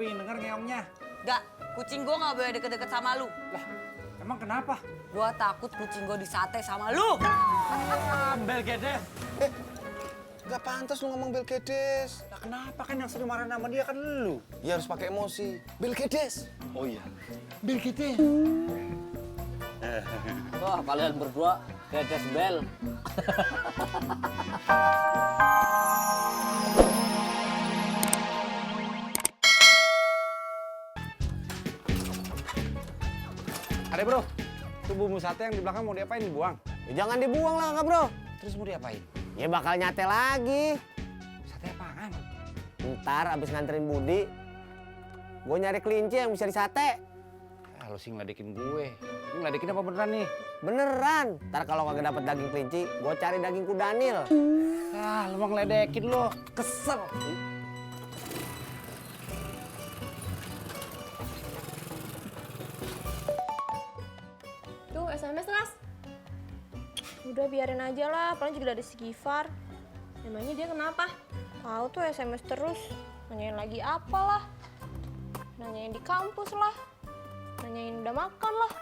pingin denger ngeongnya. Gak, kucing gue gak boleh deket-deket sama lu. Lah, emang kenapa? Gue takut kucing gue disate sama lu. Bel gedes. Gak pantas lu ngomong Belgedes. Lah kenapa, kan yang sering marah sama dia kan lu. Ya harus pakai emosi. Belgedes. Oh iya. Bel gedes. Wah, kalian berdua Gedes Bel. Ada bro, itu bumbu sate yang di belakang mau diapain, dibuang? Ya, jangan dibuang lah, Kak Bro. Terus mau diapain? Ya bakal nyate lagi. Sate apaan? Ntar abis nganterin Budi, gue nyari kelinci yang bisa disate. Ah, lu sih ngeledekin gue. Ini ngeledekin apa beneran nih? Beneran. Ntar kalau kagak dapet daging kelinci, gue cari daging kudanil. Ah, lu mau ngeledekin lu. Kesel. Tuh SMS Las. Udah biarin aja lah, paling juga dari si Gifar. Emangnya dia kenapa? Tahu tuh SMS terus, nanyain lagi apalah. Nanyain di kampus lah. Nanyain udah makan lah.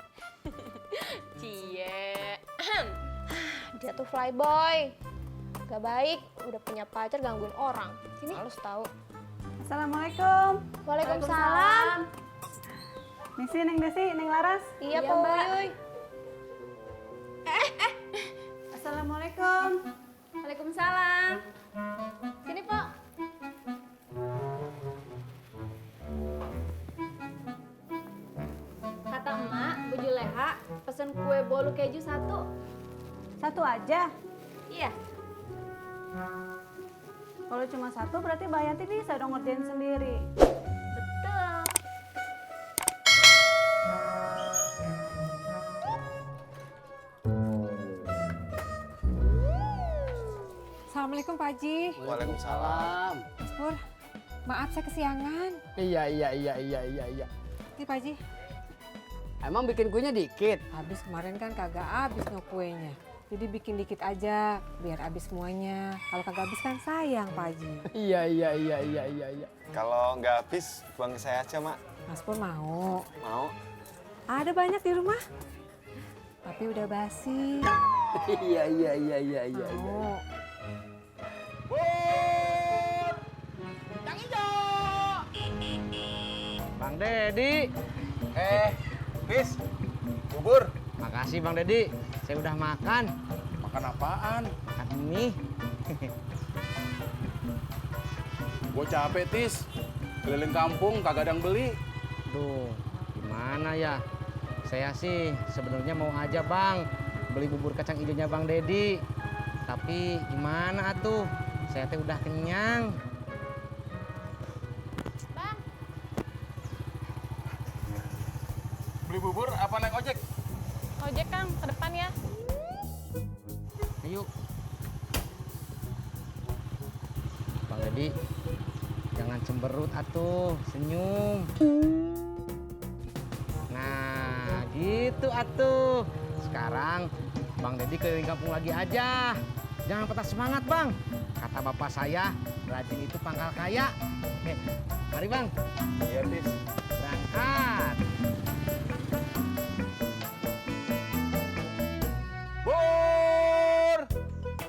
Cie. Dia tuh flyboy. Gak baik, udah punya pacar gangguin orang. Sini, males tahu. Assalamualaikum. Waalaikumsalam. Misi Neng Desi, Neng Laras. Iya, Pak Uyuy. Assalamualaikum. Waalaikumsalam. Sini, Pak. Kata emak, Bu Juleha pesen kue bolu keju satu. Satu aja. Iya. Kalau cuma satu berarti Mbak Yanti bisa dong ngerjain sendiri. Betul. Assalamualaikum Pak Haji. Waalaikumsalam. Mas Pur, maaf saya kesiangan. Iya. Ini Pak Haji, Emang bikin kuenya dikit? habis kemarin kan kagak habis no kuenya. Jadi bikin dikit aja, biar habis semuanya. Kalau kagak habis kan sayang Pak Haji. Iya. Kalau nggak habis, buang ke saya aja, Mak. Mas Pur mau? Mau? Ada banyak di rumah. Tapi udah basi. Iya. Mau. Bang Dedi. Bis, bubur. Makasih Bang Dedi. Saya udah makan. Makan apaan? Makan mie. Gue capek, Tis. Keliling kampung kagak ada yang beli. Duh, gimana ya? Saya sih sebenarnya mau aja Bang beli bubur kacang hijaunya Bang Dedi. Tapi gimana atuh? Saya teh udah kenyang. Bang, Beli bubur apa naik ojek? Ojek Kang, ke depan ya. Ayo. Bang Dedi, jangan cemberut atuh, senyum. Nah, gitu atuh. Sekarang Bang Dedi keliling kampung lagi aja. Jangan patah semangat, Bang. Kata bapak saya, rajin itu pangkal kaya. Oke, mari Bang. Iya, Bis. Berangkat. Bur!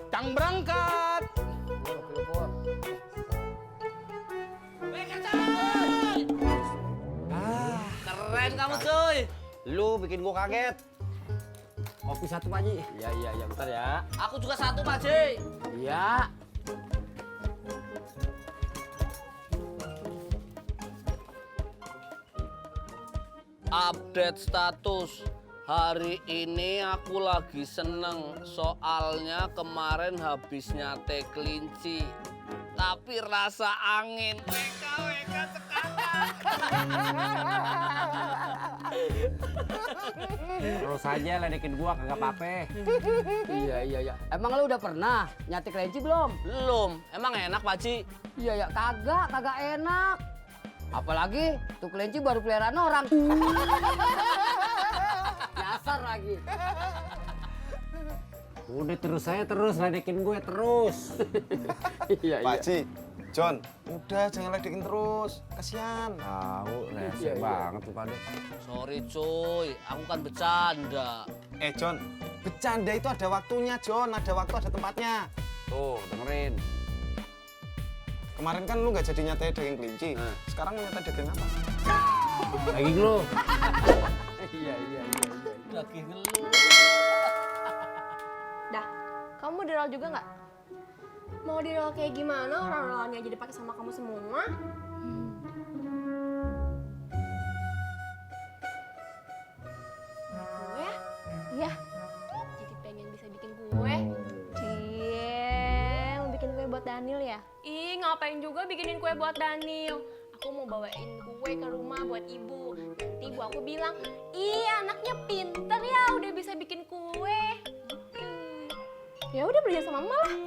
Cang berangkat! Keren kamu cuy. Lu bikin gua kaget. Kopi satu, Pak Haji. Iya, bentar ya. Aku juga satu, Pak Haji. Iya. Update status. Hari ini aku lagi seneng, soalnya kemarin habis nyate kelinci. Tapi rasa angin. WK sekarang. Terus aja ledekin gua kagak apa-apa. Iya. Emang lu udah pernah nyate kelinci belum? Belum, emang enak Pak Haji? Iya, kagak enak. Apalagi tuh kelinci baru peliharaan orang. Nyasar lagi. Udah terus saya terus ledekin gue terus. Iya. Pak Haji, John, udah jangan ledekin terus. Kasihan. Tahu, rese banget tuh pada. Sorry cuy, aku kan bercanda. John, bercanda itu ada waktunya, John. Ada waktu, ada tempatnya. Tuh, dengerin. Kemarin kan lu nggak jadi nyatain daging kelinci. Sekarang nyatain daging apa? Daging lu. Daging lu. Dah, kamu di roll juga nggak? Mau di roll kayak gimana? Orang-orangnya aja dipakai sama kamu semua. Kue? Iya. Jadi pengen bisa bikin kue. Cie, mau bikin kue buat Daniel ya? Ih, ngapain juga bikinin kue buat Daniel? Aku mau bawain kue ke rumah buat ibu. Nanti ibu aku bilang, ih anaknya pinter ya udah bisa bikin kue. Ya udah belajar sama mama lah.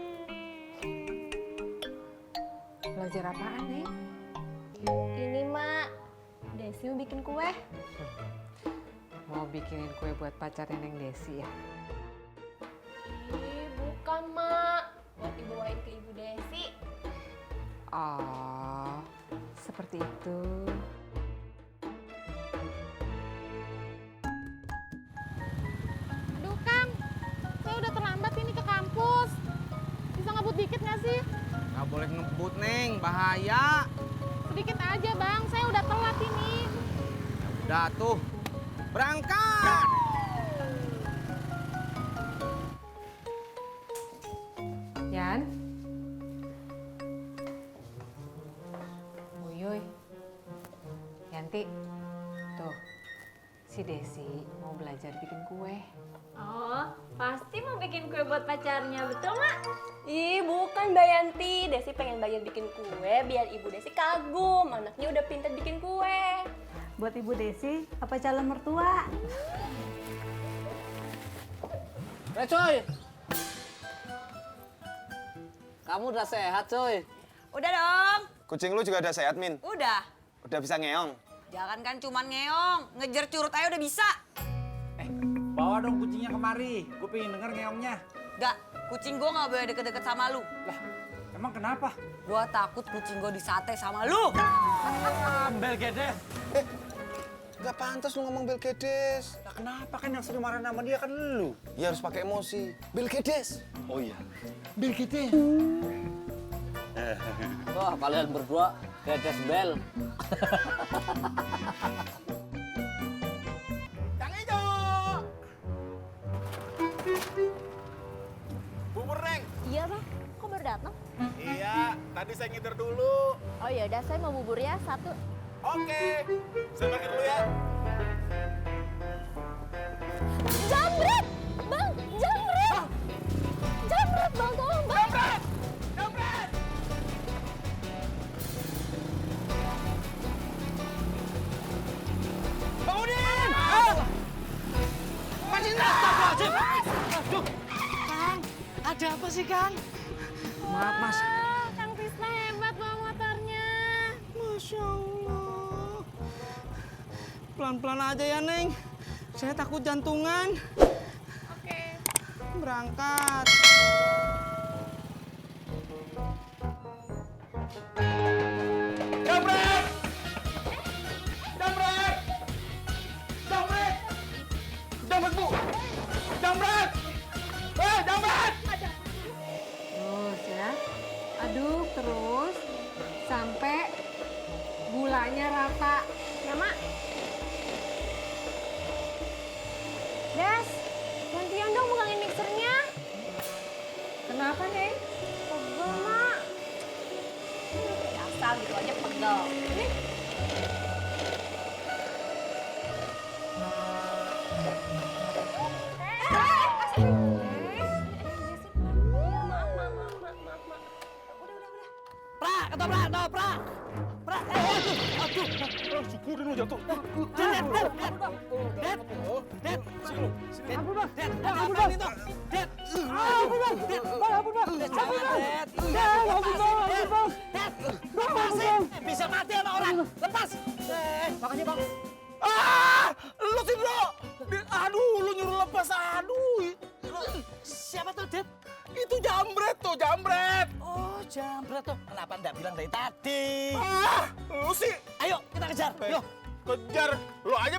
Belajar apaan, Neng? Ini mak, Desi mau bikin kue. Mau bikinin kue buat pacarnya Neng Desi ya? Ih, bukan mak, buat dibawain ke ibu Desi. Oh, seperti itu. Aduh Kang, saya udah terlambat ini ke kampus. Bisa ngebut dikit nggak sih? Nggak boleh ngebut, Neng. Bahaya. Sedikit aja Bang, saya udah telat ini. Udah tuh. Berangkat! Yan? Uyuy. Yanti. Tuh, si Desi mau belajar bikin kue. Oh, pasti mau bikin kue buat pacarnya, betul mak? Ih, bukan Mbak Yanti. Desi pengen belajar bikin kue biar ibu Desi kagum. Anaknya udah pintar bikin kue. Buat Ibu Desi, apa calon mertua? Coy. Kamu udah sehat, coy. Udah dong. Kucing lu juga udah sehat, Min. Udah. Udah bisa ngeong. Jangan kan cuman ngeong, ngejar curut aja udah bisa. Bawa dong kucingnya kemari. Gue pengen denger ngeongnya. Gak, kucing gue gak boleh deket-deket sama lu. Lah, emang kenapa? Gue takut kucing gue disate sama lu. Bel gedes. Gak pantas lu ngomong Bel Gedes. Lah kenapa kan yang sering marah sama dia kan lu? Ya harus pakai emosi. Bel Gedes. Oh iya. Bel Gedes. Wah, kalian berdua gedes bel. Yang hijau. Bubur, Neng. Iya bang, kok baru datang? Iya, tadi saya ngider dulu. Oh ya udah, saya mau bubur ya satu. Oke. Saya parkir dulu ya. Jambret, bang, jambret, jambret bang, tolong bang. Jambret! Bangunin! Masih astagfirullahaladzim! Aduh! Kang, ada apa sih, Kang? Maaf, Mas. Kang Tisna hebat bawa motornya. Masya Allah. Pelan-pelan aja ya, Neng. Saya takut jantungan. Oke. Berangkat. Jambret! Jambret! Jambret! Jambret, Bu! Jambret! Jambret! Terus ya, aduk terus sampai gulanya rata. Ya mak. Des, gantian dong megangin mixernya. Kenapa, Neng? Pegel mak. Biasa gitu aja pegel. Ini. Prak, ketoprak, ketoprak! Prak, aduh! Syukur dulu jatuh. Det! Ampun, Bang! Det, ampun, Bang! Det! Ampun, Bang! Det, ampun, Bang! Det, jangan, Det! Ampun, Bang! Ampun, Bang! Det! Lepasin! Bisa mati sama orang! Lepas! Makasih, Bang. Lu sih, bro! Aduh, lu nyuruh lepas, aduh! Siapa tuh, Det? Itu Jambret tuh, Jambret. Oh, Jambret. tuh. Kenapa nggak bilang dari tadi? Lu sih. Ayo, kita kejar. Yuk. Kejar. Lu aja